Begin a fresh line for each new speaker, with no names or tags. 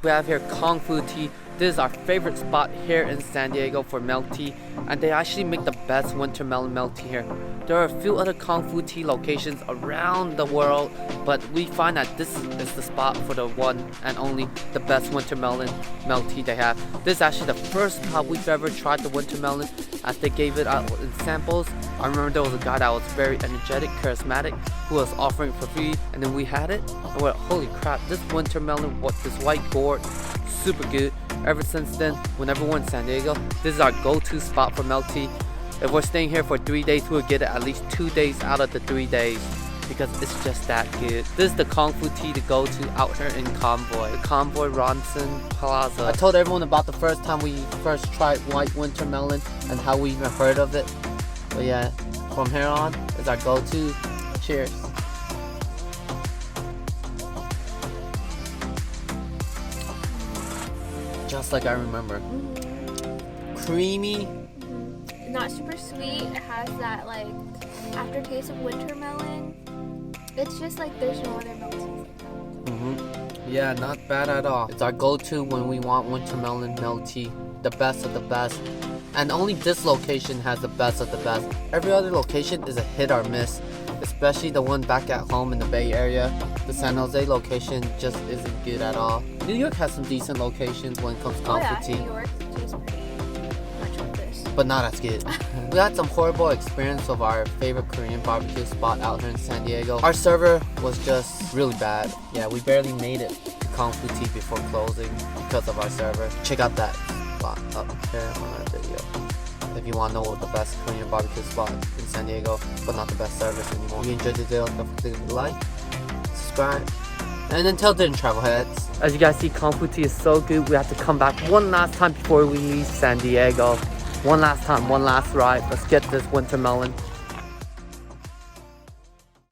We have here Kung Fu Tea. This is our favorite spot here in San Diego for milk tea, and they actually make the best winter melon milk tea here. There are a few other Kung Fu Tea locations around the world, but we find that this is the spot for the one and only the best winter melon milk tea they have. This is actually the first spot we've ever tried the winter melon, as they gave it out in samples. I remember there was a guy that was very energetic, charismatic, who was offering it for free, and then we had it, and we're like, holy crap, this winter melon with this white gourd, super good. Ever since then, whenever we're in San Diego, this is our go-to spot for milk tea. If we're staying here for 3 days, we'll get it at least 2 days out of the 3 days, because it's just that good. This is the Kung Fu Tea to go to out here in Convoy, the Convoy Ronson Plaza. I told everyone about the first time we first tried white winter melon and how we even heard of it. But yeah, from here on, it's our go-to. Cheers. Just like I remember. Creamy.
Not super sweet. It has that like aftertaste of winter melon. It's just like there's no other milk tea.
Yeah, not bad at all. It's our go-to when we want winter melon milk tea. The best of the best. And only this location has the best of the best. Every other location is a hit or miss. Especially the one back at home in the Bay Area. The San Jose location just isn't good at all. New York has some decent locations when it comes to Kung Fu Tea.
New York tastes pretty much like this.
But not as good. We had some horrible experience of our favorite Korean barbecue spot out here in San Diego. Our server was just really bad. Yeah, we barely made it to Kung Fu Tea before closing because of our server. Check out that spot up here on our video if you want to know what the best Korean barbecue spot in San Diego, but not the best service anymore. If you enjoyed the video, don't forget to like, subscribe, and until then, travel heads. As you guys see, Kung Fu Tea is so good. We have to come back one last time before we leave San Diego. One last time, one last ride. Let's get this winter melon.